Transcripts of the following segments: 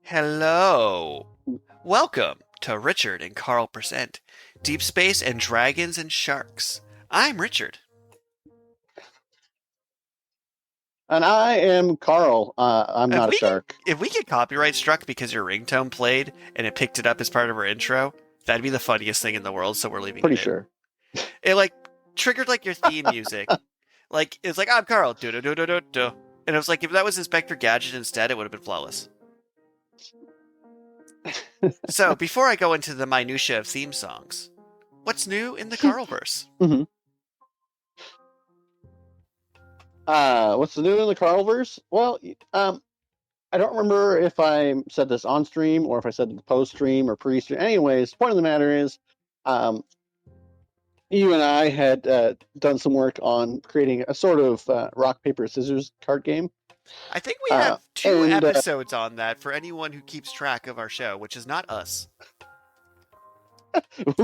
Hello. Welcome to Richard and Karl Present Deep Space and Dragons and Sharks. I'm Richard. And I am Karl. I'm If not a we get, shark. if we get copyright struck because your ringtone played and it picked it up as part of our intro, that'd be the funniest thing in the world, so we're leaving Pretty it in. sure. It triggered your theme music. It's like I'm Karl. Do do do do do do. And it was like if that was Inspector Gadget instead, it would have been flawless. So, before I go into the minutia of theme songs, what's new in the Karlverse? hmm What's new in the Karlverse? Well, I don't remember if I said this on stream or if I said it post stream or pre stream. Anyways, the point of the matter is, you and I had done some work on creating a sort of rock paper scissors card game. I think we have two and episodes on that for anyone who keeps track of our show, which is not us.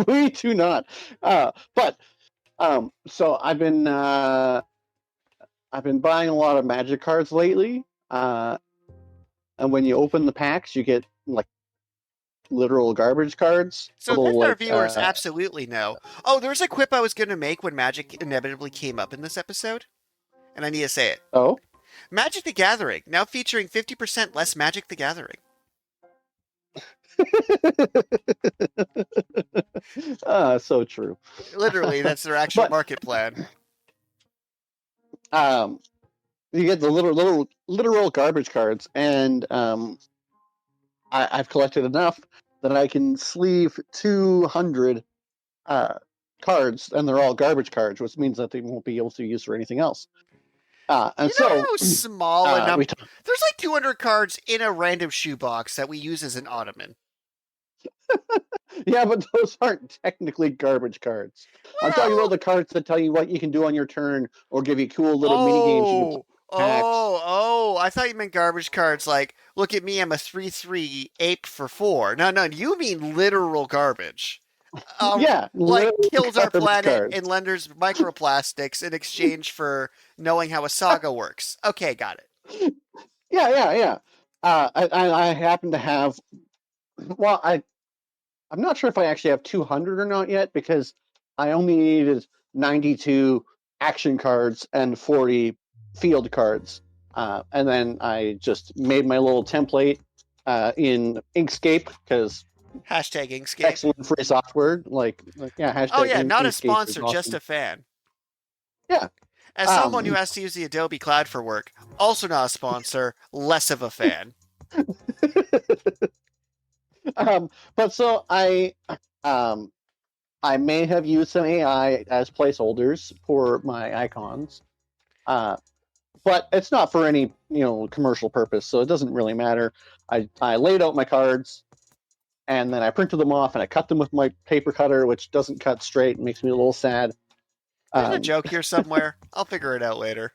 we do not. So I've been buying a lot of Magic cards lately. And when you open the packs, you get literal garbage cards. So this our viewers absolutely know. Oh, there was a quip I was going to make when Magic inevitably came up in this episode, and I need to say it. Oh? Magic the Gathering, now featuring 50% less Magic the Gathering. So true. Literally, that's their actual market plan. You get the literal garbage cards, and I've collected enough that I can sleeve 200 cards, and they're all garbage cards, which means that they won't be able to be used for anything else. And you know how small a number? There's 200 cards in a random shoebox that we use as an ottoman. Yeah, but those aren't technically garbage cards. Well, I'm talking about the cards that tell you what you can do on your turn or give you cool little mini games. You can I thought you meant garbage cards like, look at me, I'm a 3/3 ape for 4. No, you mean literal garbage. Yeah, kills our planet cards. And lenders microplastics in exchange for knowing how a saga works. Okay, got it. Yeah. I happen to have. Well, I'm not sure if I actually have 200 or not yet because I only needed 92 action cards and 40 field cards. And then I just made my little template in Inkscape because hashtag Inkscape. Excellent free software. Hashtag oh yeah, not a sponsor, awesome. Just a fan. Yeah. As someone who has to use the Adobe Cloud for work, also not a sponsor, less of a fan. But so I may have used some AI as placeholders for my icons, but it's not for any commercial purpose, so it doesn't really matter. I laid out my cards, and then I printed them off, and I cut them with my paper cutter, which doesn't cut straight and makes me a little sad. There's a joke here somewhere. I'll figure it out later.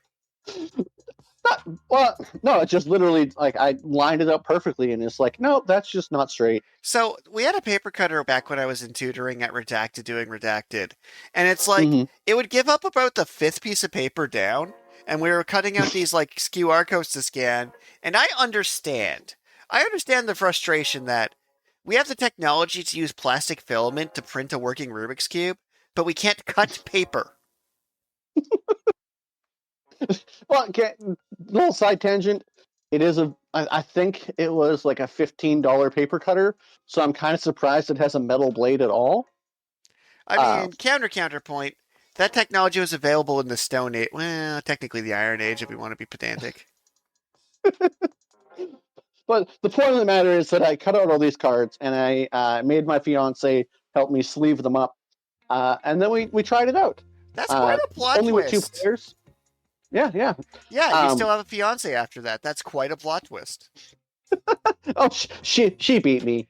No, it's just literally I lined it up perfectly, and it's no, that's just not straight. So we had a paper cutter back when I was in tutoring at Redacted doing Redacted, and it's it would give up about the 5th piece of paper down, and we were cutting out these QR codes to scan, and I understand the frustration that we have the technology to use plastic filament to print a working Rubik's Cube, but we can't cut paper. Well, little side tangent. It is I think it was a $15 paper cutter, so I'm kind of surprised it has a metal blade at all. I mean, counterpoint. That technology was available in the Stone Age. Well, technically the Iron Age, if we want to be pedantic. But the point of the matter is that I cut out all these cards, and I made my fiancée help me sleeve them up, and then we tried it out. That's quite a plot only twist. With 2 players. Yeah. Yeah, you still have a fiancé after that. That's quite a plot twist. Oh, she beat me.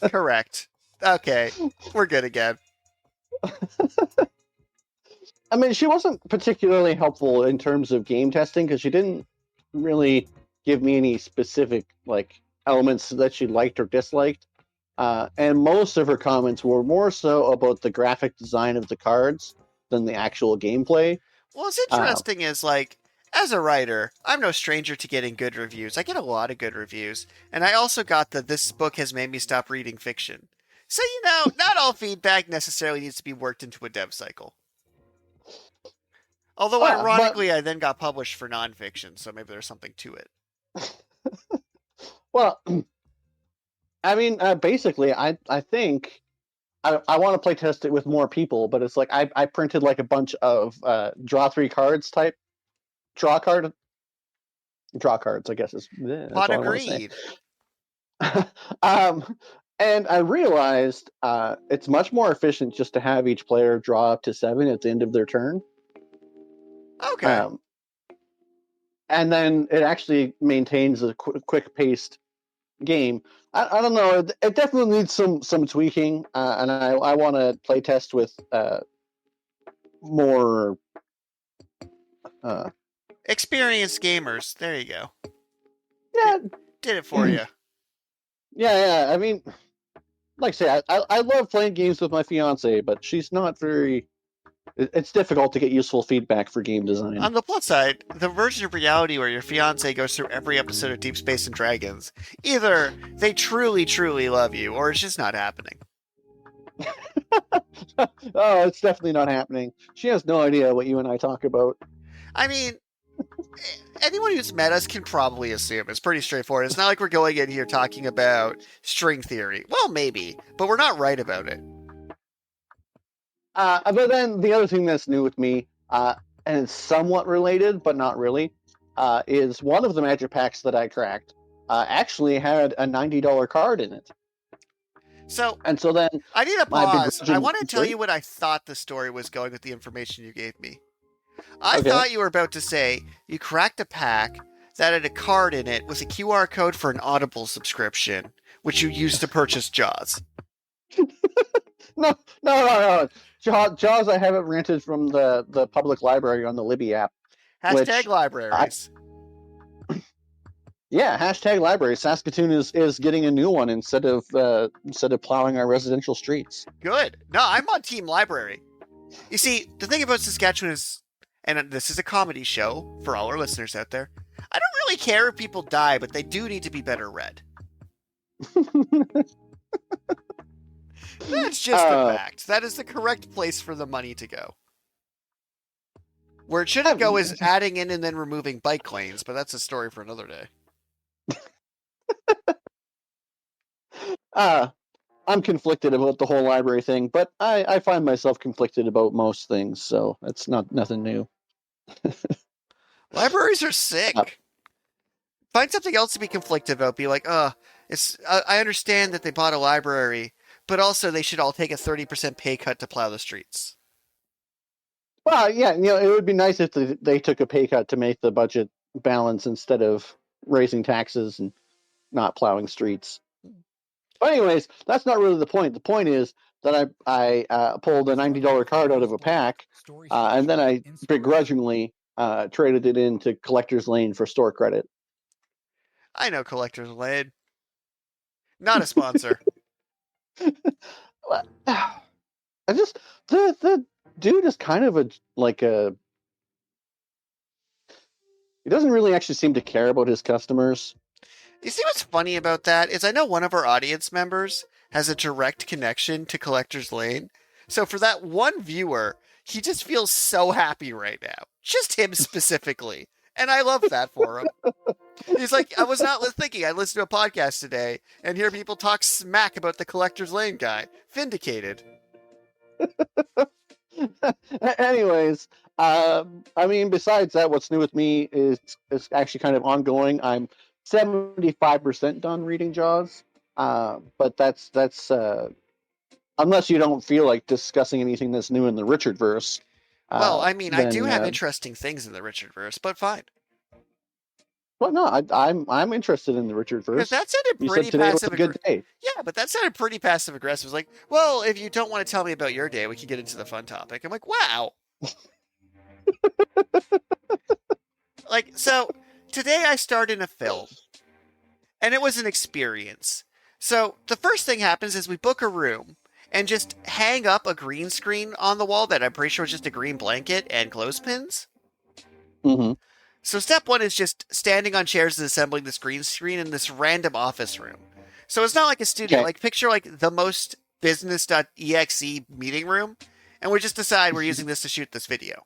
Correct. Okay, we're good again. I mean, she wasn't particularly helpful in terms of game testing because she didn't really give me any specific elements that she liked or disliked. And most of her comments were more so about the graphic design of the cards than the actual gameplay. What's interesting is as a writer, I'm no stranger to getting good reviews. I get a lot of good reviews. And I also got that this book has made me stop reading fiction. So, not all feedback necessarily needs to be worked into a dev cycle. Although, But ironically, I then got published for nonfiction, so maybe there's something to it. well, I mean, basically, I think I want to play test it with more people, but it's like I printed like a bunch of draw 3 cards type draw cards. I guess that's Pot all I want to say. agreed. um, and I realized it's much more efficient just to have each player draw up to 7 at the end of their turn. Okay. And then it actually maintains a quick-paced game. I don't know. It definitely needs some tweaking, and I want to play test with more Experienced gamers. There you go. yeah, Did it for you. Yeah. I mean, like I say, I love playing games with my fiancée, but she's not very. It's difficult to get useful feedback for game design. On the plus side, the version of reality where your fiance goes through every episode of Deep Space and Dragons, either they truly, truly love you, or it's just not happening. Oh, it's definitely not happening. She has no idea what you and I talk about. I mean, anyone who's met us can probably assume it's pretty straightforward. It's not like we're going in here talking about string theory. Well, maybe, but we're not right about it. But then the other thing that's new with me, and it's somewhat related, but not really, is one of the magic packs that I cracked actually had a $90 card in it. So then I need a pause. I want to tell you what I thought the story was going with the information you gave me. I thought you were about to say you cracked a pack that had a card in it with a QR code for an Audible subscription, which you used to purchase Jaws. No. Jaws I haven't rented from the public library on the Libby app. Hashtag libraries. Hashtag libraries. Saskatoon is getting a new one instead of plowing our residential streets. Good. No, I'm on Team Library. You see, the thing about Saskatchewan is, and this is a comedy show for all our listeners out there, I don't really care if people die, but they do need to be better read. That's just a fact. That is the correct place for the money to go. Where it shouldn't go is adding in and then removing bike lanes, but that's a story for another day. I'm conflicted about the whole library thing, but I find myself conflicted about most things, so it's nothing new. Libraries are sick. Find something else to be conflicted about. Be like, I understand that they bought a library, but also they should all take a 30% pay cut to plow the streets. Well, yeah, it would be nice if they took a pay cut to make the budget balance instead of raising taxes and not plowing streets. But anyways, that's not really the point. The point is that I pulled a $90 card out of a pack, and then I begrudgingly traded it into Collector's Lane for store credit. I know Collector's Lane. Not a sponsor. I just the dude is kind of he doesn't really actually seem to care about his customers. You see what's funny about that is I know one of our audience members has a direct connection to Collector's Lane. So for that one viewer, he just feels so happy right now. Just him specifically. And I love that for him. He's like, I was not thinking. I listened to a podcast today and hear people talk smack about the Collector's Lane guy. Vindicated. Anyways, I mean, besides that, what's new with me is actually kind of ongoing. I'm 75% done reading Jaws, but that's unless you don't feel like discussing anything that's new in the Richard verse. Well, I mean, I do have interesting things in the Richard verse, but fine. Well, no, I'm interested in the Richard verse. That sounded pretty passive aggressive. Yeah, but that sounded pretty passive aggressive. It was like, well, if you don't want to tell me about your day, we can get into the fun topic. I'm like, wow. So today I starred in a film, and it was an experience. So the first thing happens is we book a room and just hang up a green screen on the wall that I'm pretty sure is just a green blanket and clothespins. Mm-hmm. So step one is just standing on chairs and assembling this green screen in this random office room. So it's not like a studio. Okay. Like picture like the most business.exe meeting room, and we just decide we're using this to shoot this video.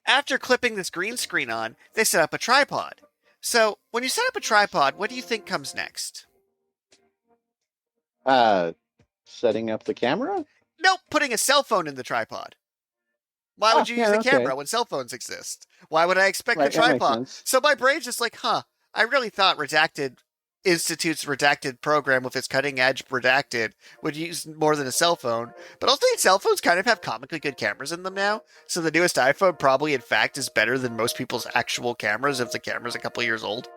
After clipping this green screen on, they set up a tripod. So when you set up a tripod, what do you think comes next? Setting up the camera? Nope, putting a cell phone in the tripod. Why would you use a camera when cell phones exist? Why would I expect a tripod? So my brain's just like, I really thought Redacted Institute's redacted program with its cutting edge redacted would use more than a cell phone. But also cell phones kind of have comically good cameras in them now. So the newest iPhone probably in fact is better than most people's actual cameras if the camera's a couple years old.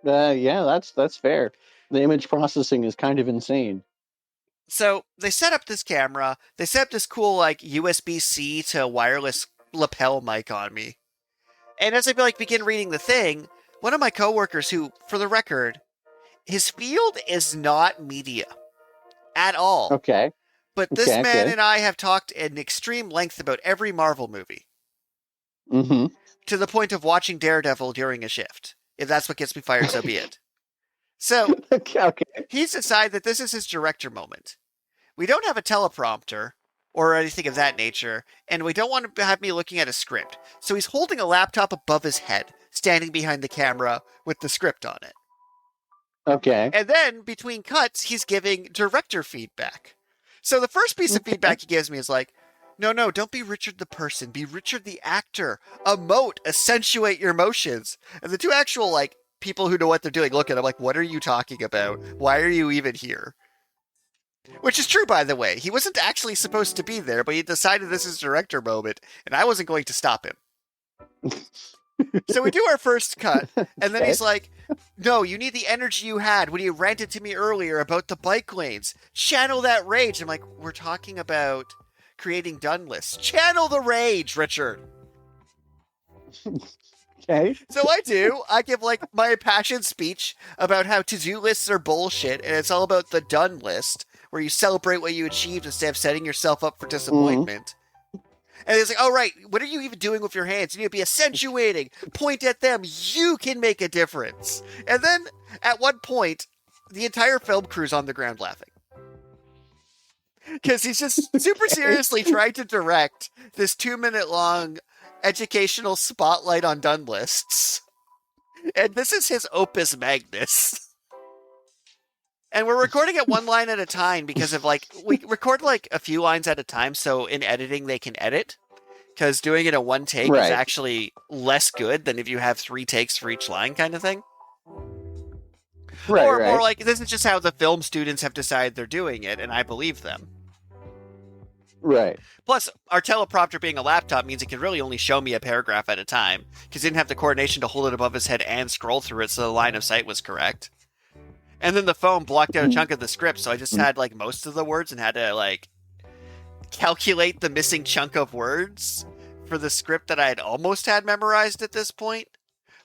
Yeah, that's fair. The image processing is kind of insane. So they set up this camera. They set up this cool like USB-C to wireless lapel mic on me. And as I begin reading the thing, one of my coworkers who, for the record, his field is not media at all. Okay. But this man and I have talked at extreme length about every Marvel movie. Mm-hmm. To the point of watching Daredevil during a shift. If that's what gets me fired, so be it. So, he's decided that this is his director moment. We don't have a teleprompter or anything of that nature, and we don't want to have me looking at a script. So he's holding a laptop above his head, standing behind the camera with the script on it. Okay. And then, between cuts, he's giving director feedback. So the first piece of feedback he gives me is like, no, don't be Richard the person, be Richard the actor. Emote, accentuate your emotions. And the two actual, people who know what they're doing look at him like, what are you talking about? Why are you even here? Which is true, by the way. He wasn't actually supposed to be there, but he decided this is director moment, and I wasn't going to stop him. So we do our first cut, and then he's like, no, you need the energy you had when you ranted to me earlier about the bike lanes. Channel that rage. I'm like, we're talking about creating done lists. Channel the rage, Richard. Okay. So I give my passion speech about how to-do lists are bullshit, and it's all about the done list, where you celebrate what you achieved instead of setting yourself up for disappointment. And it's like, oh, right, what are you even doing with your hands? You need to be accentuating. Point at them. You can make a difference. And then, at one point, the entire film crew's on the ground laughing. Because he's just super seriously trying to direct this 2-minute-long educational spotlight on done lists. And this is his opus magnus. And we're recording it one line at a time because of we record a few lines at a time, so in editing they can edit. Because doing it in one take is actually less good than if you have 3 takes for each line kind of thing. Or more like, this is just how the film students have decided they're doing it, and I believe them. Right. Plus, our teleprompter being a laptop means it can really only show me a paragraph at a time, because he didn't have the coordination to hold it above his head and scroll through it so the line of sight was correct. And then the phone blocked out a chunk of the script, so I just had most of the words and had to calculate the missing chunk of words for the script that I had almost had memorized at this point.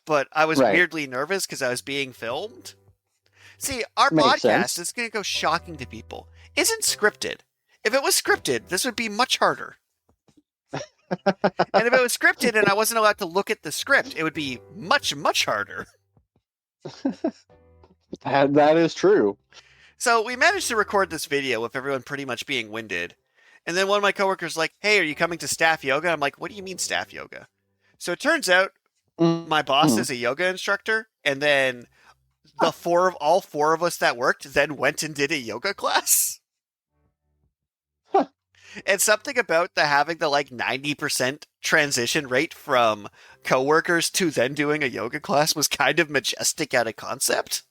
But I was weirdly nervous because I was being filmed. See, our podcast is going to go shocking to people. Isn't scripted. If it was scripted, this would be much harder. And if it was scripted and I wasn't allowed to look at the script, it would be much, much harder. That is true. So we managed to record this video with everyone pretty much being winded. And then one of my coworkers like, hey, are you coming to staff yoga? I'm like, what do you mean staff yoga? So it turns out my boss is a yoga instructor. And then all four of us that worked then went and did a yoga class. Huh. And something about having the 90% transition rate from coworkers to then doing a yoga class was kind of majestic at a concept.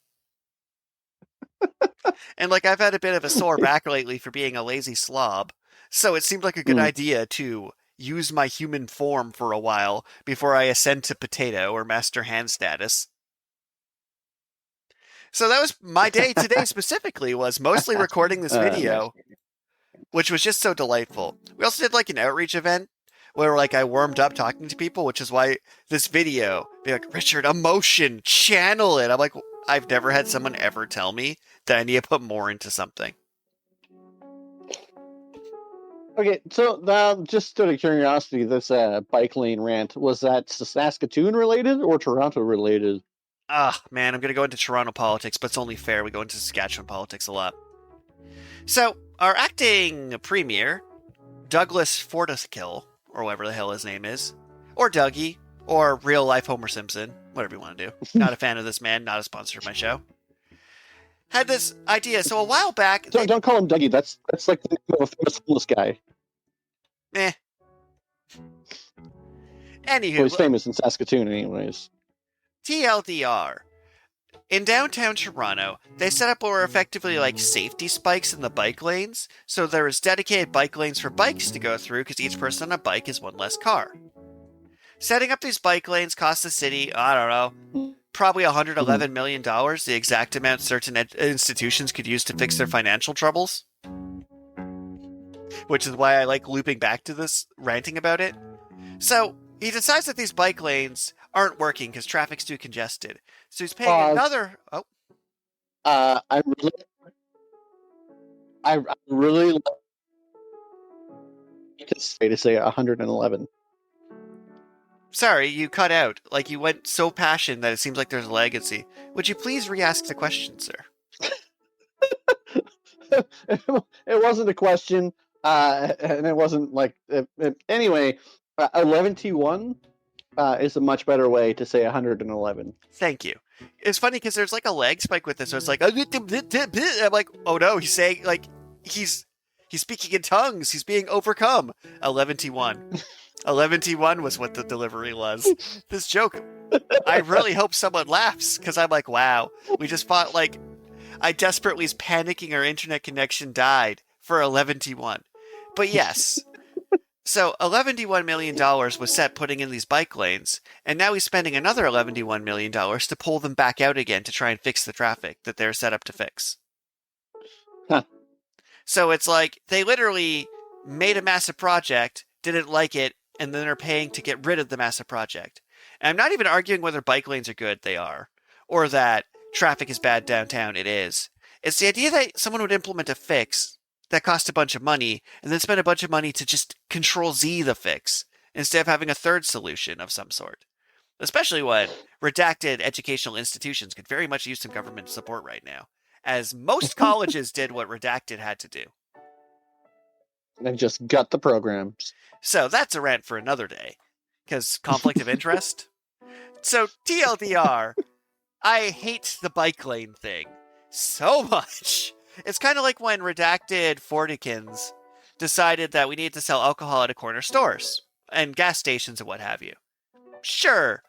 And I've had a bit of a sore back lately for being a lazy slob, so it seemed like a good idea to use my human form for a while before I ascend to potato or master hand status. So that was my day today specifically, was mostly recording this video, which was just so delightful. We also did an outreach event where I warmed up talking to people, which is why this video, be like, Richard, emotion, channel it. I'm like, I've never had someone ever tell me that I need to put more into something. Okay, so just out of curiosity, this bike lane rant, was that Saskatoon related or Toronto related? Ah, man, I'm going to go into Toronto politics, but it's only fair we go into Saskatchewan politics a lot. So, our acting premier, Douglas Fortescue, or whatever the hell his name is, or Dougie, or real life Homer Simpson, whatever you want to do. Not a fan of this man, not a sponsor of my show. Had this idea. So a while back, Don't call him Dougie. That's like the name of a famous homeless guy. eh. Well, he's Anywho, famous in Saskatoon, anyways. TLDR. In downtown Toronto, they set up what were effectively like safety spikes in the bike lanes, so there was dedicated bike lanes for bikes to go through because each person on a bike is one less car. Setting up these bike lanes cost the city, I don't know, probably $111 million, the exact amount certain institutions could use to fix their financial troubles. Which is why I like looping back to this, ranting about it. So, he decides that these bike lanes aren't working because traffic's too congested. So he's paying another... Oh. I really like to say 111. Sorry, you cut out. Like, you went so passionate that it seems like there's a legacy. Would you please re-ask the question, sir? It wasn't a question, and it wasn't like... anyway, 11T1 is a much better way to say 111. Thank you. It's funny because there's like a lag spike with this, so it's like... I'm like, oh no, he's saying, like, he's speaking in tongues. He's being overcome. 11T1. 11T1 was what the delivery was. This joke, I really hope someone laughs, because I'm like, wow, we just fought, like, I desperately was panicking our internet connection died for 11T1. But yes, so $11 million was set putting in these bike lanes, and now he's spending another $11 million to pull them back out again to try and fix the traffic that they're set up to fix. Huh. So it's like, they literally made a massive project, didn't like it, and then are paying to get rid of the massive project. And I'm not even arguing whether bike lanes are good, they are, or that traffic is bad downtown, it is. It's the idea that someone would implement a fix that cost a bunch of money, and then spend a bunch of money to just control Z the fix, instead of having a third solution of some sort. Especially when redacted educational institutions could very much use some government support right now, as most colleges did what redacted had to do. And just gut the programs. So that's a rant for another day, because conflict of interest. So TLDR, I hate the bike lane thing so much. It's kind of like when redacted Fortikins decided that we needed to sell alcohol at corner stores and gas stations and what have you. Sure,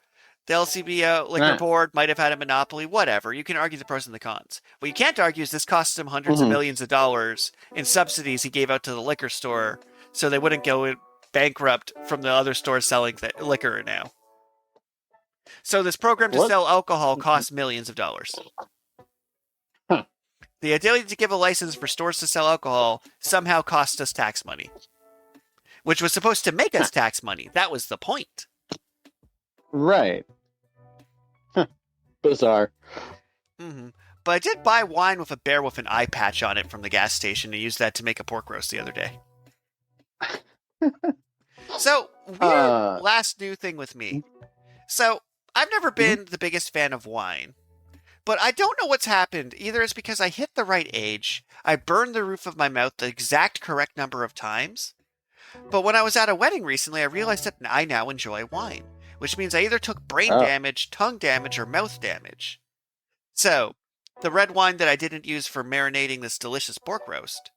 the LCBO liquor board might have had a monopoly, whatever. You can argue the pros and the cons. What you can't argue is this cost him hundreds of millions of dollars in subsidies he gave out to the liquor store so they wouldn't go bankrupt from the other stores selling liquor now. So this program to sell alcohol costs millions of dollars. Huh. The ability to give a license for stores to sell alcohol somehow cost us tax money, which was supposed to make us tax money. That was the point. Right. Huh. Bizarre. Mm-hmm. But I did buy wine with a bear with an eye patch on it from the gas station and used that to make a pork roast the other day. So, weird last new thing with me. So, I've never been the biggest fan of wine. But I don't know what's happened. Either it's because I hit the right age, I burned the roof of my mouth the exact correct number of times. But when I was at a wedding recently, I realized that I now enjoy wine, which means I either took brain damage, tongue damage, or mouth damage. So, the red wine that I didn't use for marinating this delicious pork roast,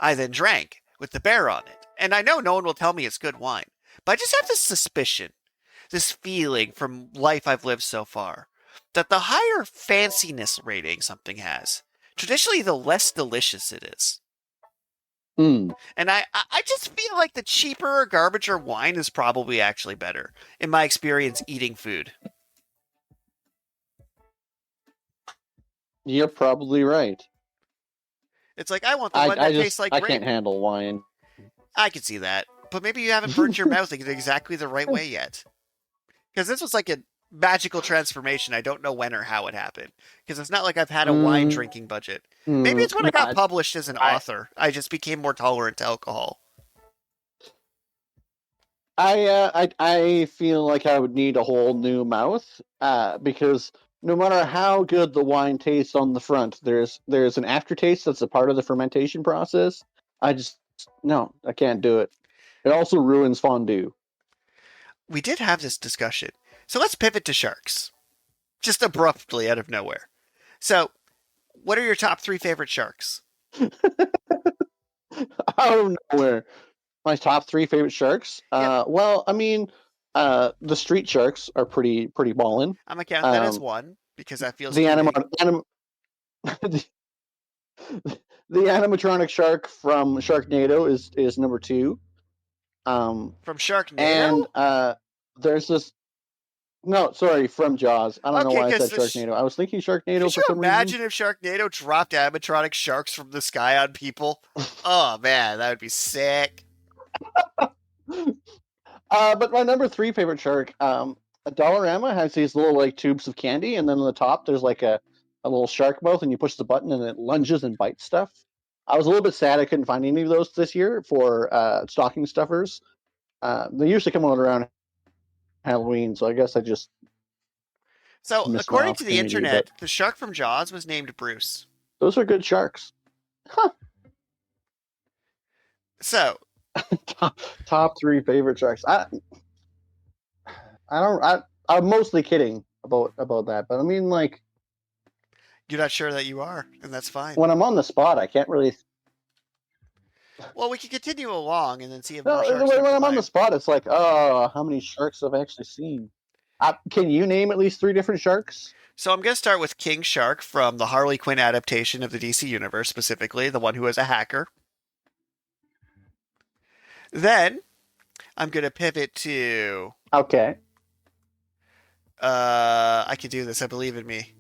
I then drank with the bear on it. And I know no one will tell me it's good wine, but I just have this suspicion, this feeling from life I've lived so far, that the higher fanciness rating something has, traditionally the less delicious it is. And I just feel like the cheaper or garbager wine is probably actually better, in my experience eating food. You're probably right. It's like, I want the one that tastes like grape. I can't handle wine. I can see that. But maybe you haven't burnt your mouth exactly the right way yet. Because this was like a magical transformation. I don't know when or how it happened. Because it's not like I've had a wine drinking budget. Maybe it's when I got published as an author. I just became more tolerant to alcohol. I feel like I would need a whole new mouth, because no matter how good the wine tastes on the front, there's an aftertaste that's a part of the fermentation process. I just no, I can't do it. It also ruins fondue. We did have this discussion. So let's pivot to sharks. Just abruptly out of nowhere. So, what are your top 3 favorite sharks? Out of nowhere. My top 3 favorite sharks. Yep. Well, I mean, the street sharks are pretty ballin'. I'm gonna count that as 1 because that feels The too anim- big. the, the animatronic shark from Sharknado is number 2. From Sharknado? And there's this. No, sorry, from Jaws. I don't know Okay, why I because said Sharknado. I was thinking Sharknado could for you some reason. imagine if Sharknado dropped animatronic sharks from the sky on people? Oh man, that would be sick. But my number 3 favorite shark, a Dollarama has these little like tubes of candy, and then on the top there's like a little shark mouth, and you push the button and it lunges and bites stuff. I was a little bit sad I couldn't find any of those this year for stocking stuffers. They usually come out around Halloween, so I guess I just So, missed my according to the opportunity. But internet, the shark from Jaws was named Bruce. those are good sharks. Huh. So, Top 3 favorite sharks. I'm mostly kidding about that, but I mean, like, you're not sure that you are, and that's fine. when I'm on the spot, I can't really. Well, we can continue along and then see if No, more sharks when come to I'm on the mind. spot, it's like, oh, how many sharks have I actually seen? Can you name at least 3 different sharks? So I'm going to start with King Shark from the Harley Quinn adaptation of the DC Universe, specifically, the one who is a hacker. Then I'm going to pivot to. Okay. I can do this. I believe in me.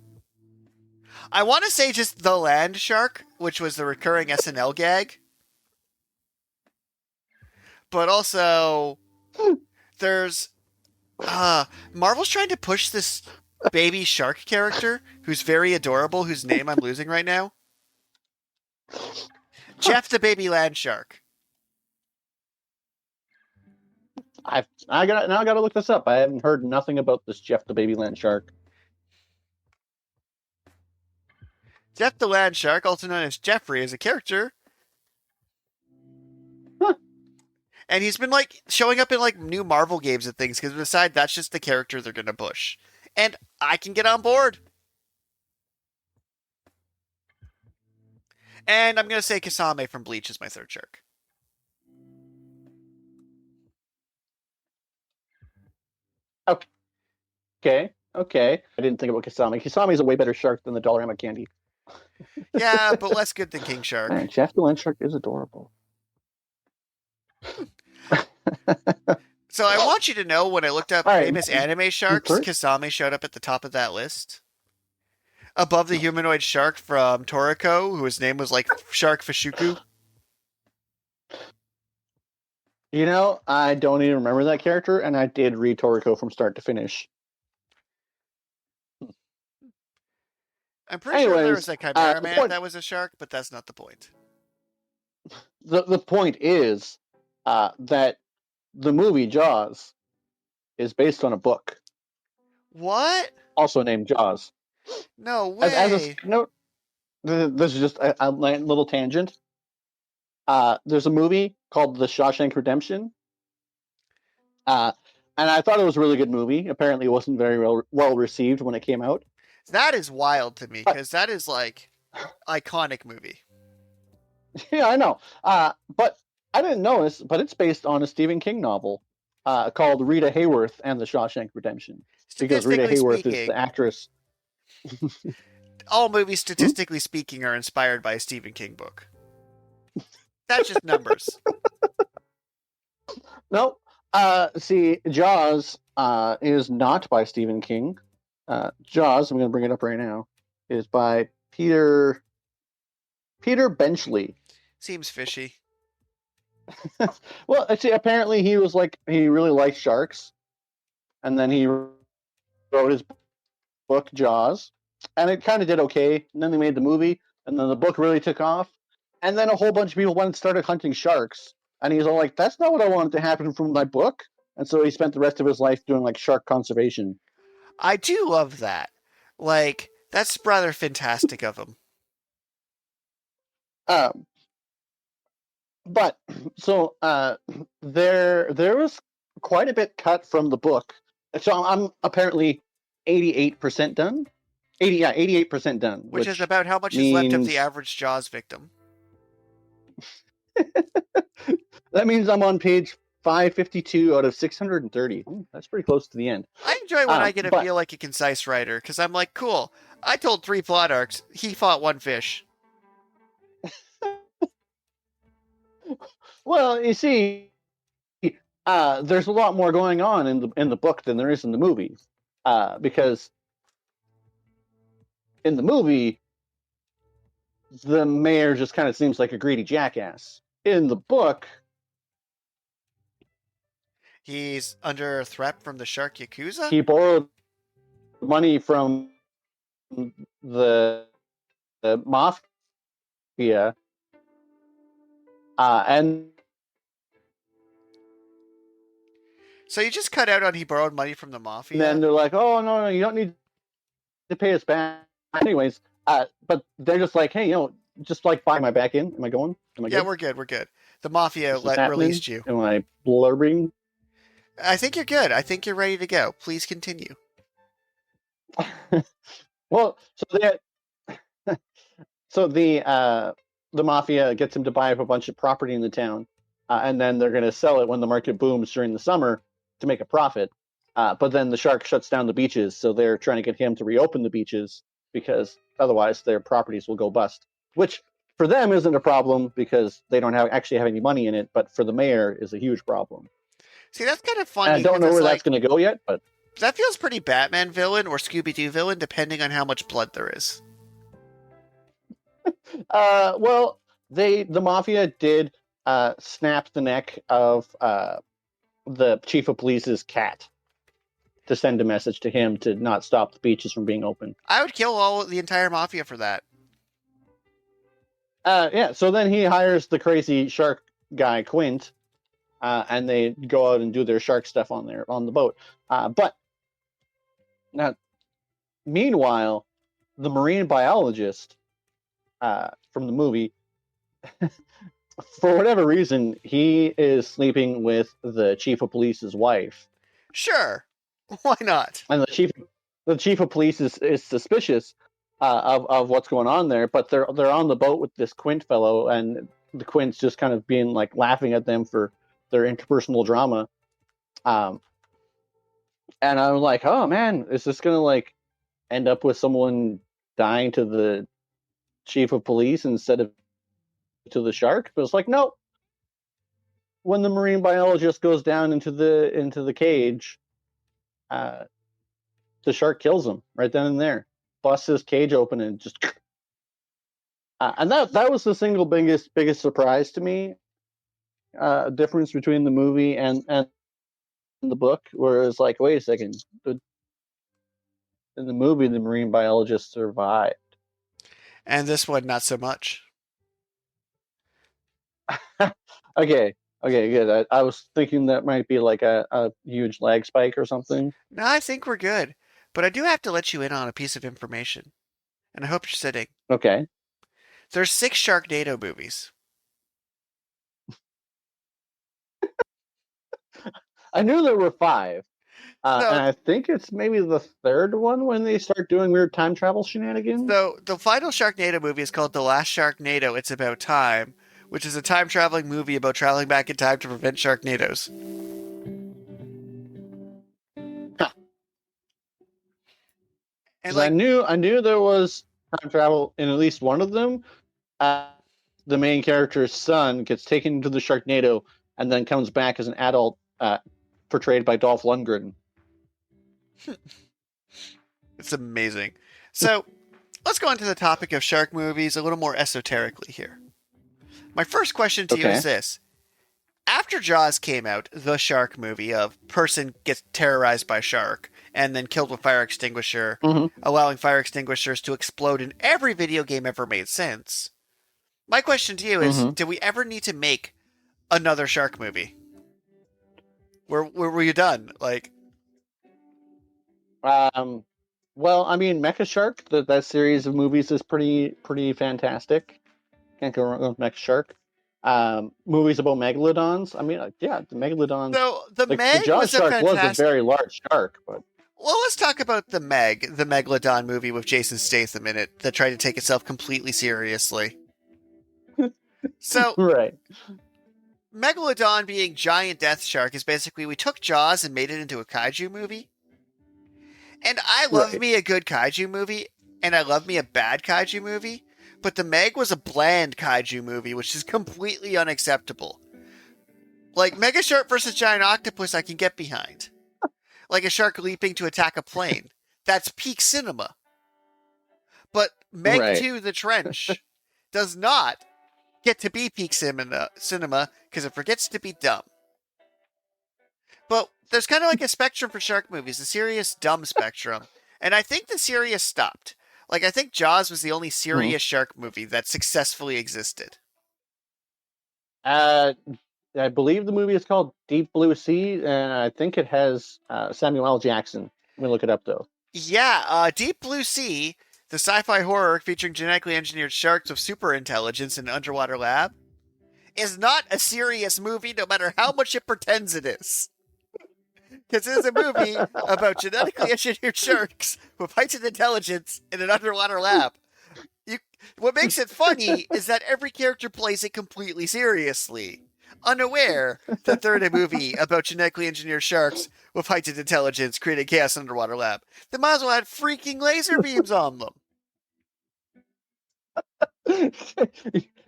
I want to say just the Land Shark, which was the recurring SNL gag. But also, there's. Marvel's trying to push this baby shark character who's very adorable, whose name I'm losing right now. Jeff the baby land shark. I gotta look this up. I haven't heard nothing about this Jeff the Baby Land Shark. Jeff the land shark, also known as Jeffrey, is a character. Huh. And he's been like showing up in like new Marvel games and things because beside that's just the character they're gonna push. And I can get on board. And I'm gonna say Kasame from Bleach is my 3rd shark. Okay. I didn't think about Kasami. Kasami is a way better shark than the Dollarama candy. Yeah, but less good than King Shark. Man, Jeff the Land Shark is adorable. So I want you to know when I looked up All famous right. anime sharks, First? Kasame showed up at the top of that list. Above the humanoid shark from Toriko, whose name was like Shark Fishuku. You know, I don't even remember that character, and I did read Toriko from start to finish. I'm pretty sure there was Anyways, a Chimera the Man point- that was a shark, but that's not the point. The point is that the movie Jaws is based on a book, What? also named Jaws. No way. As a note, this is just a little tangent. There's a movie called The Shawshank Redemption, and I thought it was a really good movie. Apparently, it wasn't very well received when it came out. That is wild to me because that is like iconic movie. Yeah, I know. But I didn't notice, but it's based on a Stephen King novel called Rita Hayworth and the Shawshank Redemption. Because Rita Hayworth is the actress. All movies, statistically speaking, are inspired by a Stephen King book. That's just numbers. No. See, Jaws is not by Stephen King. Jaws, I'm going to bring it up right now, is by Peter Benchley. Seems fishy. Well, see, apparently he really liked sharks, and then he wrote his book Jaws, and it kind of did okay. And then they made the movie, and then the book really took off, and then a whole bunch of people went and started hunting sharks, and he's all like, "That's not what I wanted to happen from my book." and so he spent the rest of his life doing like shark conservation. I do love that. Like, that's rather fantastic of him. Um, but so there was quite a bit cut from the book. So I'm apparently 88% done. 88% done, Which is about how much is left of the average Jaws victim. That means I'm on page 552 out of 630. That's pretty close to the end. I enjoy when I get to feel like a concise writer, because I'm like, cool, I told 3 plot arcs, he fought 1 fish. Well, you see, there's a lot more going on in the book than there is in the movie, because in the movie, the mayor just kind of seems like a greedy jackass. In the book, he's under threat from the shark yakuza. He borrowed money from the mafia, and so you just cut out on he borrowed money from the mafia. And then they're like, "Oh no, you don't need to pay us back." Anyways, but they're just like, "Hey, just like buy my back in." Am I going? Am I yeah, good? We're good. The mafia released you. Am I blurbing? I think you're good. I think you're ready to go. Please continue. Well, so the mafia gets him to buy up a bunch of property in the town, and then they're going to sell it when the market booms during the summer to make a profit. But then the shark shuts down the beaches, so they're trying to get him to reopen the beaches because otherwise their properties will go bust. Which for them isn't a problem because they don't actually have any money in it, but for the mayor is a huge problem. See, that's kind of funny. And I don't know where that's going to go yet, but that feels pretty Batman villain or Scooby-Doo villain, depending on how much blood there is. Well, the mafia did snap the neck of the chief of police's cat to send a message to him to not stop the beaches from being open. I would kill the entire mafia for that. Yeah, so then he hires the crazy shark guy, Quint, and they go out and do their shark stuff on the boat. But now, meanwhile, the marine biologist from the movie, for whatever reason, he is sleeping with the chief of police's wife. Sure, why not? And the chief of police is suspicious of what's going on there, but they're on the boat with this Quint fellow, and the Quint's just kind of being like laughing at them for their interpersonal drama. And I'm like, oh man, is this gonna like end up with someone dying to the chief of police instead of to the shark? But it's like, no. When the marine biologist goes down into the cage, the shark kills him right then and there, busts his cage open, and just and that was the single biggest surprise to me. Difference between the movie and the book, where it's like, wait a second, in the movie the marine biologist survived, and this one not so much. Okay, good. I was thinking that might be like a huge lag spike or something. No, I think we're good. But I do have to let you in on a piece of information. And I hope you're sitting. Okay. There's 6 Sharknado movies. I knew there were 5. And I think it's maybe the 3rd one when they start doing weird time travel shenanigans. So the final Sharknado movie is called The Last Sharknado, It's About Time, which is a time-traveling movie about traveling back in time to prevent Sharknadoes. Huh. And like, I knew there was time travel in at least one of them. The main character's son gets taken into the Sharknado and then comes back as an adult, portrayed by Dolph Lundgren. It's amazing. So let's go into the topic of shark movies a little more esoterically here. My first question to you is this. After Jaws came out, the shark movie of person gets terrorized by shark and then killed with fire extinguisher, allowing fire extinguishers to explode in every video game ever made since. My question to you is, do we ever need to make another shark movie? Where were you done? Like, Um, well, I mean, Mecha Shark, that series of movies is pretty fantastic. Can't go wrong with Mecha Shark. Movies about megalodons. I mean, yeah, the megalodon, so the the Meg Jaws was a shark was a fantastic. very large shark, but Well, let's talk about the Megalodon movie with Jason Statham in it that tried to take itself completely seriously. So, right. Megalodon being giant death shark is basically we took Jaws and made it into a kaiju movie. And I love Right. me a good kaiju movie, and I love me a bad kaiju movie, but the Meg was a bland kaiju movie, which is completely unacceptable. Like Mega Shark versus Giant Octopus, I can get behind. Like a shark leaping to attack a plane. That's peak cinema. But Meg Right. 2 The Trench does not get to be peak cinema because it forgets to be dumb. But there's kind of like a spectrum for shark movies, a serious dumb spectrum. And I think the serious stopped. Like I think Jaws was the only Mhm. serious shark movie that successfully existed. Uh, I believe the movie is called Deep Blue Sea, and I think it has Samuel L. Jackson. Let me look it up though. Yeah, Deep Blue Sea, the sci-fi horror featuring genetically engineered sharks with super intelligence in an underwater lab, is not a serious movie no matter how much it pretends it is. Because it is a movie about genetically engineered sharks with heightened intelligence in an underwater lab. You, what makes it funny is that every character plays it completely seriously, unaware that they're in a movie about genetically engineered sharks with heightened intelligence creating chaos in an underwater lab. They might as well have freaking laser beams on them.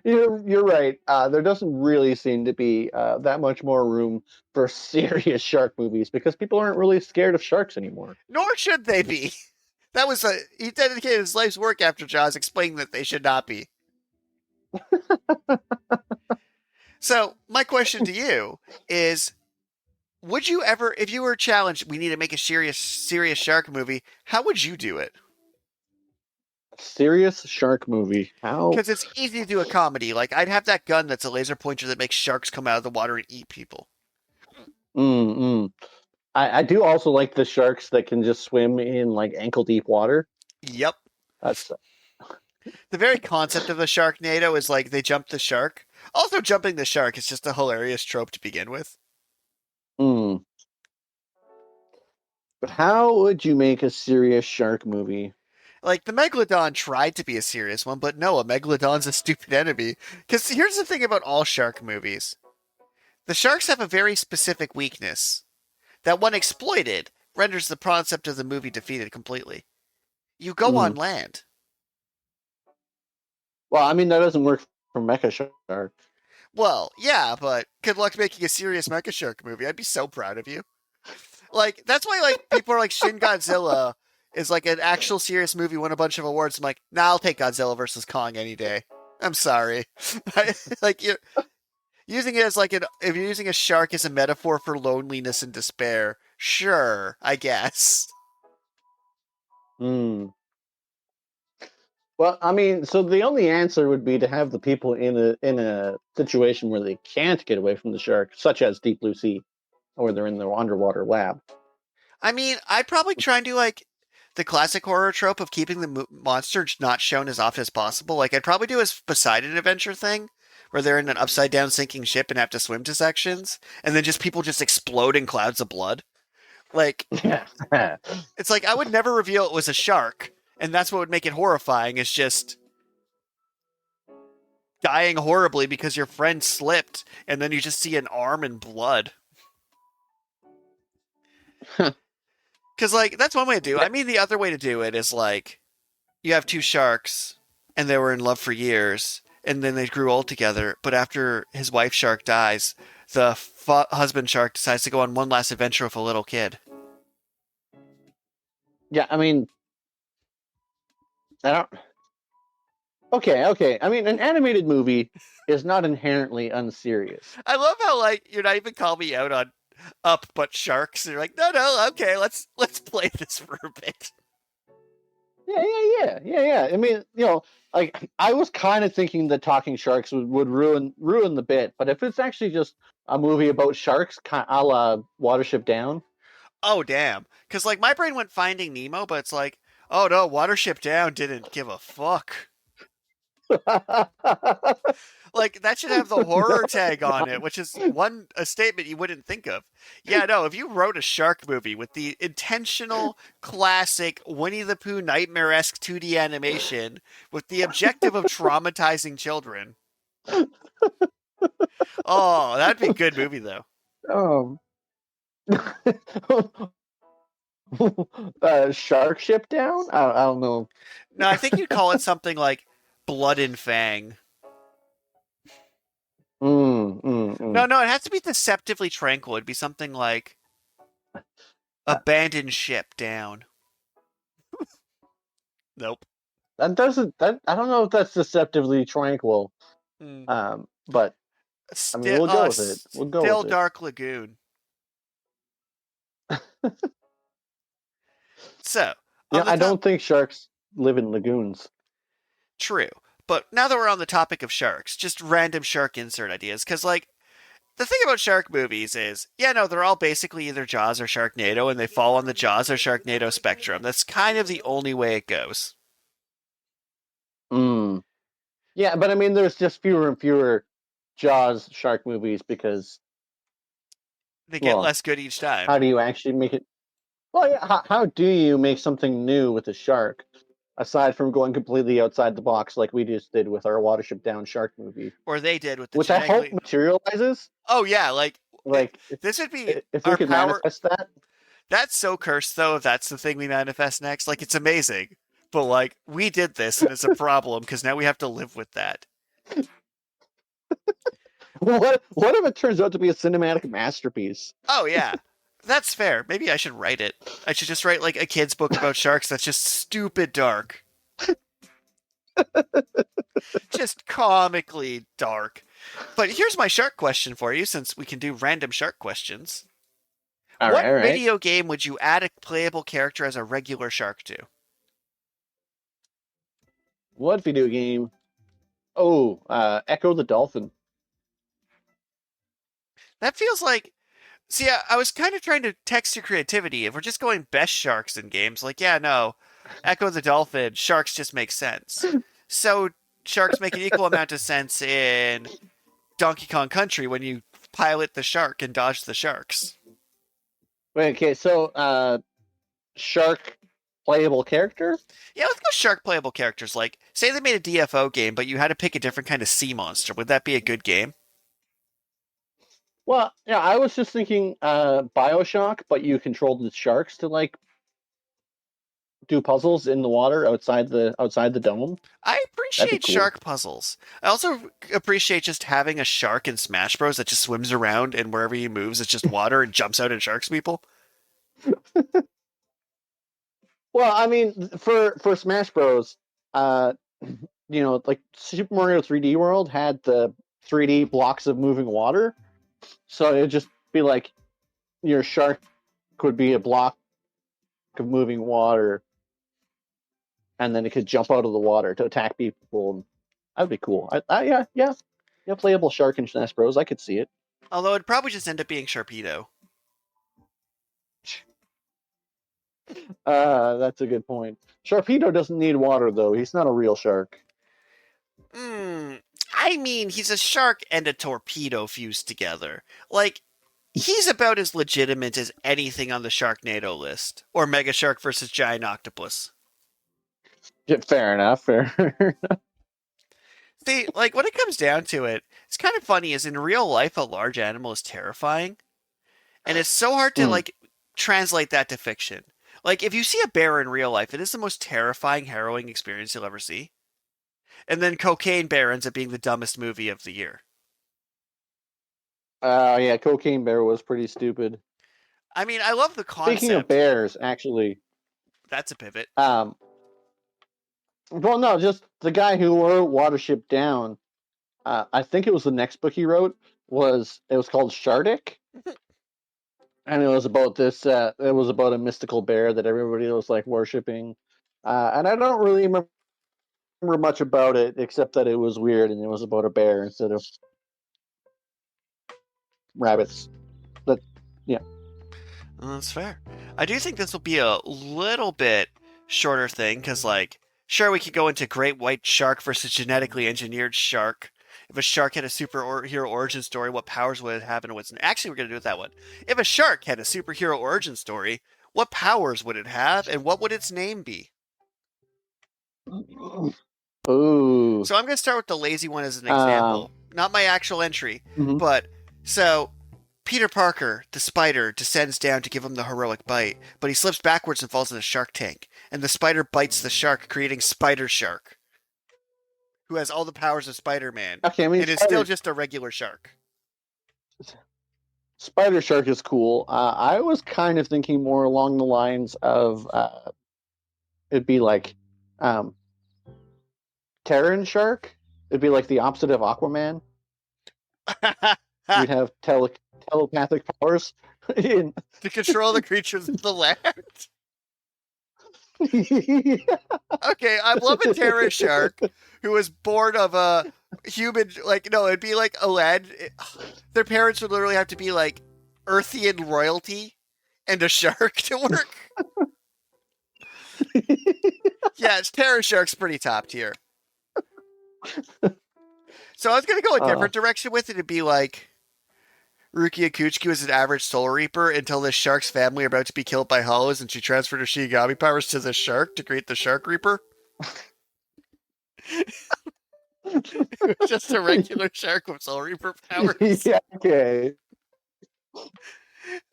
You're right. There doesn't really seem to be that much more room for serious shark movies because people aren't really scared of sharks anymore. Nor should they be. That was he dedicated his life's work after Jaws explaining that they should not be. So my question to you is: would you ever, if you were challenged, we need to make a serious shark movie? How would you do it? Serious shark movie. How? Because it's easy to do a comedy. Like I'd have that gun that's a laser pointer that makes sharks come out of the water and eat people. Mm-mm. I do also like the sharks that can just swim in like ankle deep water. Yep. That's The very concept of the Sharknado is like they jump the shark. Also, jumping the shark is just a hilarious trope to begin with. mm. But how would you make a serious shark movie? Like the Megalodon tried to be a serious one, but no, a Megalodon's a stupid enemy. Because here's the thing about all shark movies: the sharks have a very specific weakness that, when exploited, renders the concept of the movie defeated completely. You go on Mm. land. Well, I mean that doesn't work for Mecha Shark. Well, yeah, but good luck making a serious Mecha Shark movie. I'd be so proud of you. Like that's why like people are like Shin Godzilla is like an actual serious movie, won a bunch of awards. I'm like, nah, I'll take Godzilla versus Kong any day. I'm sorry. Like you're using it as like an if you're using a shark as a metaphor for loneliness and despair, sure, I guess. Mm. Well, I mean, so the only answer would be to have the people in a situation where they can't get away from the shark, such as Deep Blue Sea, or they're in the underwater lab. I mean, I'd probably try and do like the classic horror trope of keeping the monster not shown as often as possible. Like I'd probably do a Poseidon adventure thing where they're in an upside down sinking ship and have to swim to sections, and then just people just explode in clouds of blood. Like it's like I would never reveal it was a shark, and that's what would make it horrifying. Is just dying horribly because your friend slipped, and then you just see an arm and blood. Because like that's one way to do it. I mean, the other way to do it is like you have two sharks, and they were in love for years, and then they grew old together. But after his wife shark dies, the husband shark decides to go on one last adventure with a little kid. Yeah, I mean, I don't. Okay, okay. I mean, an animated movie is not inherently unserious. I love how like you're not even calling me out on up but sharks. You're like, no, no, okay, let's play this for a bit. Yeah, yeah, Yeah. I mean, like I was kind of thinking that talking sharks would ruin the bit, but if it's actually just a movie about sharks, a la Watership Down. Oh damn! Because like my brain went Finding Nemo, but it's like, oh no, Watership Down didn't give a fuck. Like that should have the horror tag on it, which is a statement you wouldn't think of. Yeah, no, if you wrote a shark movie with the intentional classic Winnie the Pooh nightmare-esque 2D animation with the objective of traumatizing children. Oh, that'd be a good movie though. um, Shark Ship Down. I don't know. No, I think you'd call it something like Blood and Fang. Mm. No, it has to be deceptively tranquil. It'd be something like Abandoned Ship Down. Nope. That doesn't. That I don't know if that's deceptively tranquil. Mm. But I mean, we'll go with it. We'll go Still with it. Dark Lagoon. So, Yeah, I don't think sharks live in lagoons. True. But now that we're on the topic of sharks, just random shark insert ideas. Because, like, the thing about shark movies is, yeah, no, they're all basically either Jaws or Sharknado, and they fall on the Jaws or Sharknado spectrum. That's kind of the only way it goes. Yeah, but I mean, there's just fewer and fewer Jaws shark movies because They get less good each time. how do you actually make it? Well, yeah, how do you make something new with a shark aside from going completely outside the box like we just did with our Watership Down shark movie? Or they did with the which I hope materializes. Oh yeah, this would be if we could manifest that. That's so cursed though. If that's the thing we manifest next, like it's amazing, but like we did this and it's a problem because now we have to live with that. What if it turns out to be a cinematic masterpiece? Oh yeah, that's fair. Maybe I should write it. I should just write like a kid's book about sharks that's just stupid dark. Just comically dark. But here's my shark question for you, since we can do random shark questions. What video game would you add a playable character as a regular shark to? What video game? Oh, Echo the Dolphin. That feels like. See, I was kind of trying to text your creativity. If we're just going best sharks in games, like, yeah, no, Echo the Dolphin, sharks just make sense. So sharks make an equal amount of sense in Donkey Kong Country when you pilot the shark and dodge the sharks. Wait, okay, so shark playable character? Yeah, let's go shark playable characters. Like, say they made a DFO game, but you had to pick a different kind of sea monster. Would that be a good game? Well, yeah, I was just thinking BioShock, but you controlled the sharks to like do puzzles in the water outside the dome. I appreciate shark puzzles. I also appreciate just having a shark in Smash Bros that just swims around and wherever he moves, it's just water and jumps out and sharks people. Well, I mean, for Smash Bros, like Super Mario 3D World had the 3D blocks of moving water, so it'd just be like your shark could be a block of moving water, and then it could jump out of the water to attack people. That'd be cool. Yeah, playable shark in Smash Bros. I could see it. Although it'd probably just end up being Sharpedo. That's a good point. Sharpedo doesn't need water, though. He's not a real shark. I mean, he's a shark and a torpedo fused together. Like, he's about as legitimate as anything on the Sharknado list. Or Mega Shark versus Giant Octopus. Fair enough. See, like, when it comes down to it, it's kind of funny, is in real life, a large animal is terrifying. And it's so hard to, like, translate that to fiction. Like, if you see a bear in real life, it is the most terrifying, harrowing experience you'll ever see. And then Cocaine Bear ends up being the dumbest movie of the year. Yeah, Cocaine Bear was pretty stupid. I mean, I love the concept. Speaking of bears, actually. That's a pivot. Well, no, just the guy who wrote Watership Down, I think it was the next book he wrote, it was called Shardik. And it was about this, it was about a mystical bear that everybody was like worshipping. And I don't really remember much about it except that it was weird and it was about a bear instead of rabbits. But yeah. Well, that's fair. I do think this will be a little bit shorter thing because, like, sure, we could go into great white shark versus genetically engineered shark. If a shark had a superhero origin story, what powers would it have and what's actually we're gonna do with that one. If a shark had a superhero origin story, what powers would it have and what would its name be? Ooh. So I'm gonna start with the lazy one as an Um. example, not my actual entry, Mhm. but so Peter Parker, the spider, descends down to give him the heroic bite, but he slips backwards and falls in a shark tank. And the spider bites the shark, creating Spider Shark, who has all the powers of Spider Man, Okay, I mean, and is still just a regular shark. Spider Shark is cool. I was kind of thinking more along the lines of it'd be like um, Terran Shark. It'd be like the opposite of Aquaman. You'd have telepathic powers. In... to control the creatures of the land. Okay, I'm loving Terra Shark, who was born of a human. Like, no, it'd be like a land. Their parents would literally have to be like Earthian royalty and a shark to work. Yeah, Terra Shark's pretty top tier. So I was gonna go a different direction with it. It'd be like Rukia Kuchiki was an average Soul Reaper until this shark's family are about to be killed by hollows, and she transferred her Shinigami powers to the shark to create the Shark Reaper. Just a regular shark with Soul Reaper powers. Yeah, okay.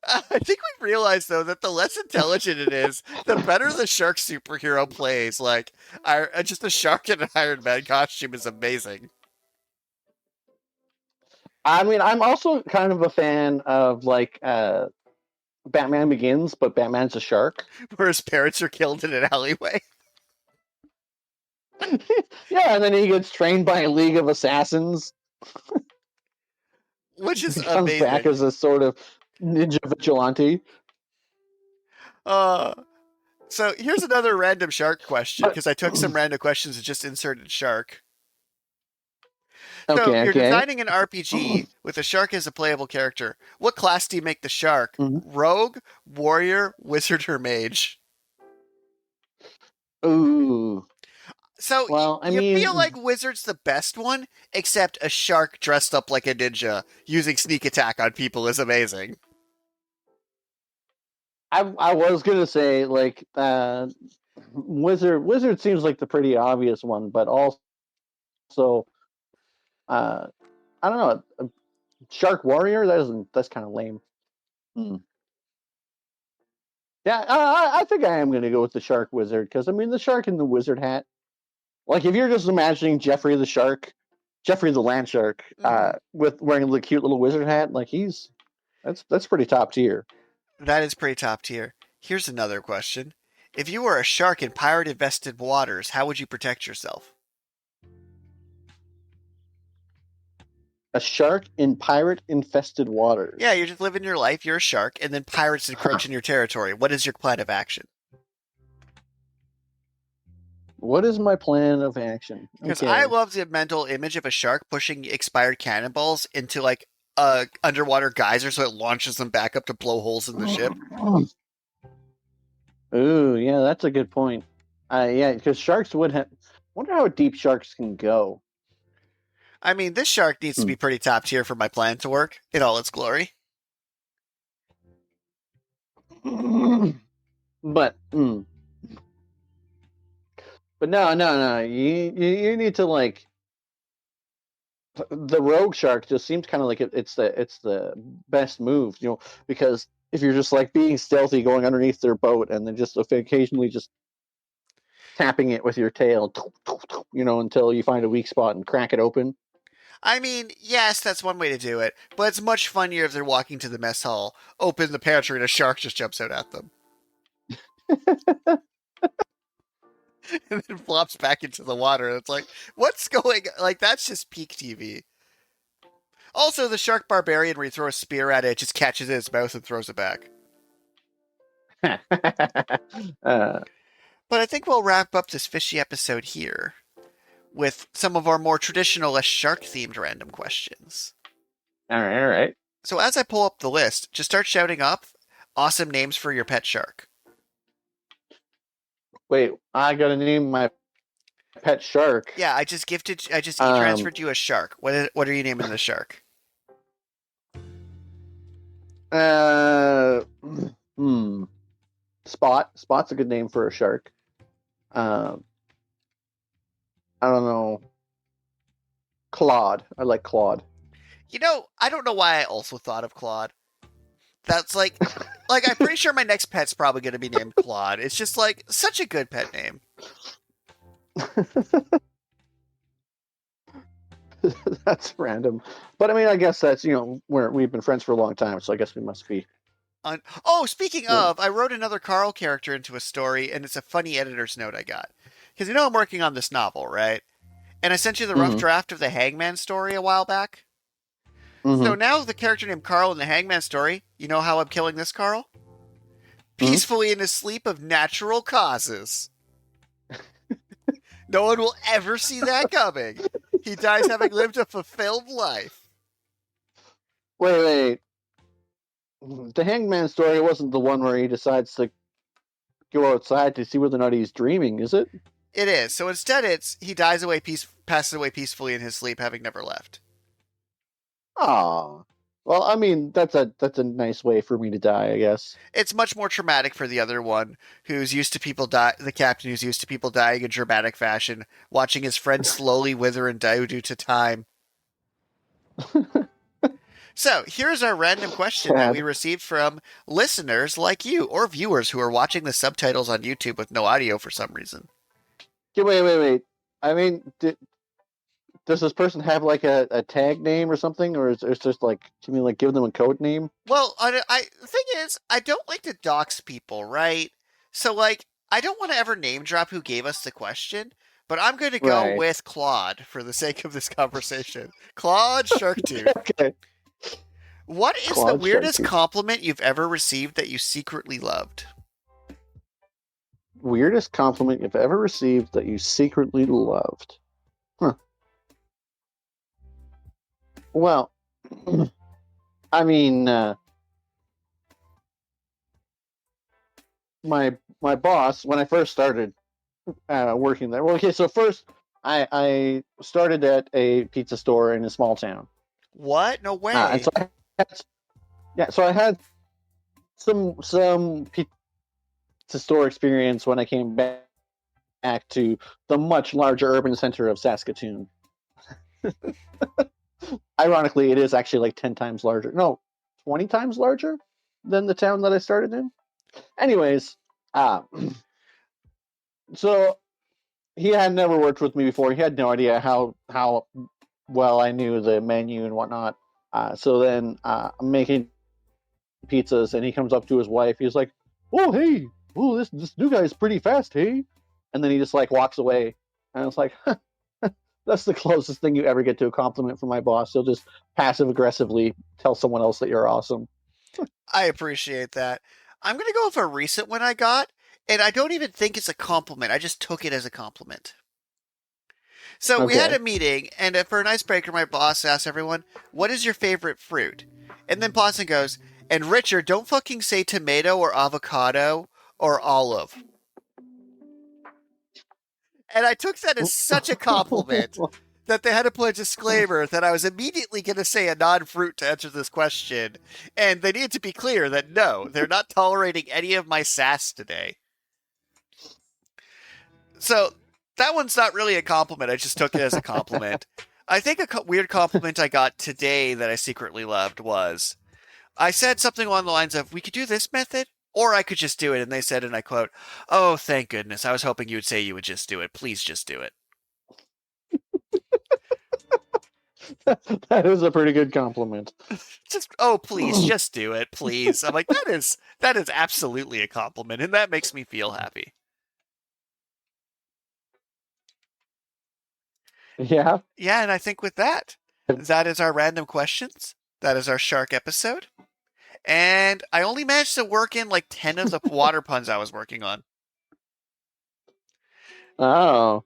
I think we've realized though that the less intelligent it is, the better the shark superhero plays. Like, just a shark in an Iron Man costume is amazing. I mean, I'm also kind of a fan of like Batman Begins, but Batman's a shark. Where his parents are killed in an alleyway. Yeah, and then he gets trained by a League of Assassins. Which is He comes back amazing. as a sort of ninja vigilante. Uh, so here's another random shark question, But because I took some random questions and just inserted shark. So okay, you're okay. designing an RPG with a shark as a playable character. What class do you make the shark? Mhm. Rogue, warrior, wizard, or mage? Ooh. So Well, I you feel mean, like wizard's the best one, except a shark dressed up like a ninja using sneak attack on people is amazing. I was gonna say like wizard seems like the pretty obvious one, but also uh I don't know, a shark warrior that's kind of lame. Hmm. Yeah, I think I am gonna go with the shark wizard because I mean the shark in the wizard hat. Like if you're just imagining Jeffrey the shark, Jeffrey the land shark, Mm-hmm. with wearing the cute little wizard hat, like that's pretty top tier. That is pretty top tier. Here's another question. If you were a shark in pirate infested waters, how would you protect yourself? A shark in pirate infested Yeah, waters. you're just living your life, you're a shark, and then pirates encroach in your territory. What is your plan of action? What is my plan of action? Because I Okay. love the mental image of a shark pushing expired cannonballs into like a underwater geyser so it launches them back up to blow holes in the ship. Ooh, yeah, that's a good point. Yeah, because sharks would have. Wonder how deep sharks can go. I mean, this shark needs to Hmm. be pretty top tier for my plan to work in all its glory. But but no. You need to like the rogue shark just seems kind of like it's the best move, because if you're just like being stealthy going underneath their boat and then just occasionally just tapping it with your tail, until you find a weak spot and crack it open. I mean, yes, that's one way to do it, but it's much funnier if they're walking to the mess hall, open the pantry, and a shark just jumps out at them. And then flops back into the water. And it's like, what's going like that's just peak TV. Also, the shark barbarian where you throw a spear at it, it just catches it in its mouth and throws it back. uh, But I think we'll wrap up this fishy episode here with some of our more traditional, less shark-themed random questions. All right, all right. So as I pull up the list, just start shouting up awesome names for your pet shark. Wait, I gotta name my pet shark. Yeah, I just Um, e-transferred you a shark. What are you naming the shark? uh, hmm. Spot. Spot's a good name for a shark. Um, I don't know. Claude. I like Claude. You know, I don't know why I also thought of Claude. That's like I'm pretty sure my next pet's probably going to be named Claude. It's just like such a good pet name. That's random, but I mean, I guess that's we've been friends for a long time, so I guess we must be. Oh, speaking Yeah. of, I wrote another Karl character into a story, and it's a funny editor's note I got. Because I'm working on this novel, right? And I sent you the rough Mm-hmm. draft of the Hangman story a while back. So Mm-hmm. now the character named Karl in the Hangman story, you know how I'm killing this Karl? Mm-hmm. Peacefully in his sleep of natural causes. No one will ever see that coming. He dies having lived a fulfilled life. Wait. The Hangman story wasn't the one where he decides to go outside to see whether or not he's dreaming, is it? It is. So instead, he passes away peacefully in his sleep, having never left. Ah. Well, I mean, that's a nice way for me to die, I guess. It's much more traumatic for the other one, who's used to people die. The captain who's used to people dying in dramatic fashion, watching his friends slowly wither and die due to time. So here's our random question that we Sad. received from listeners like you or viewers who are watching the subtitles on YouTube with no audio for some reason. Wait. I mean, does this person have like a tag name or something, or is it just like, can you like give them a code name? Well, the thing is, I don't like to dox people, right? So like, I don't want to ever name drop who gave us the question, but I'm going to go Right. with Claude for the sake of this conversation. Claude Sharktooth. Okay. What is the Claude weirdest Sharktooth. compliment you've ever received that you secretly loved? Weirdest compliment you've ever received that you secretly loved? Huh. Well, I mean, my boss when I first started working there. Well, okay, so first I started at a pizza store in a small town, What? No and way. so I had some pizza store experience when I came back to the much larger urban center of Saskatoon. Ironically, it is actually like 10 times larger. No, 20 times larger than the town that I started in. Anyways, uh, so he had never worked with me before. He had no idea how well I knew the menu and whatnot. So then I'm making pizzas, and he comes up to his wife. He's like, "Oh, hey, oh, this new guy is pretty fast, hey." And then he just like walks away. And I was like, "That's the closest thing you ever get to a compliment from my boss. He'll just passive aggressively tell someone else that you're awesome." I appreciate that. I'm going to go with a recent one I got, and I don't even think it's a compliment. I just took it as a compliment. So we had Okay. a meeting, and for an icebreaker, my boss asked everyone, "What is your favorite fruit?" And then Pawson goes, "And Richard, don't fucking say tomato or avocado or olive." And I took that as such a compliment that they had to put a disclaimer that I was immediately going to say a non-fruit to answer this question, and they needed to be clear that no, they're not tolerating any of my sass today. So that one's not really a compliment. I just took it as a compliment. I think a weird compliment I got today that I secretly loved was I said something along the lines of, "We could do this method, or I could just do it." And they said, and I quote, "Oh, thank goodness. I was hoping you would say you would just do it. Please just do it." That is a pretty good compliment. Just, oh, please, just do it, please. I'm like, that is absolutely a compliment, and that makes me feel happy. Yeah. Yeah, and I think with that, that is our random questions. That is our shark episode. And I only managed to work in like 10 of the water puns I was working on. Oh.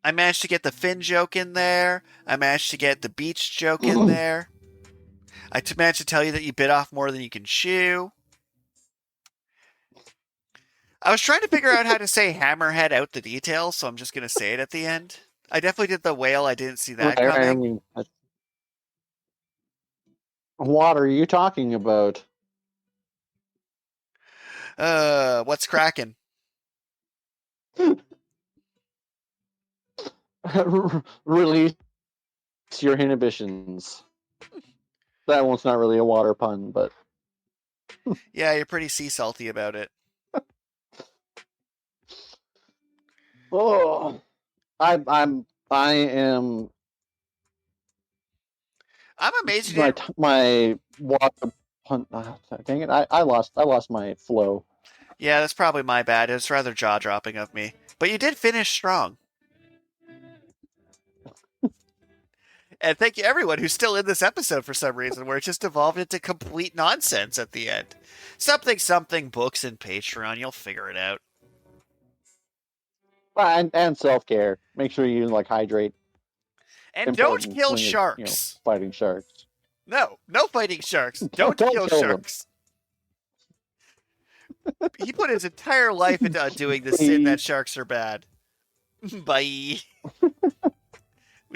I managed to get the fin joke in there. I managed to get the beach joke in there. I managed to tell you that you bit off more than you can chew. I was trying to figure out how to say hammerhead out the details, so I'm just going to say it at the end. I definitely did the whale. I didn't see that I coming. mean, what are you talking about? What's cracking? Release your inhibitions. That one's not really a water pun, but Yeah, you're pretty sea salty about it. oh, I am I'm amazed you didn't. my water pun. Dang it! I lost my flow. Yeah, that's probably my bad. It was rather jaw dropping of me. But you did finish strong. And thank you everyone who's still in this episode for some reason, where it just evolved into complete nonsense at the end. Something, books and Patreon. You'll figure it out. And self care. Make sure you like hydrate. And don't Important kill when you're sharks. fighting sharks. No fighting sharks. Don't Don't kill kill them. sharks. He put his entire life into undoing the sin that Please. sharks are bad. Bye.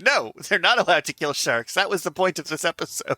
No, they're not allowed to kill sharks. That was the point of this episode.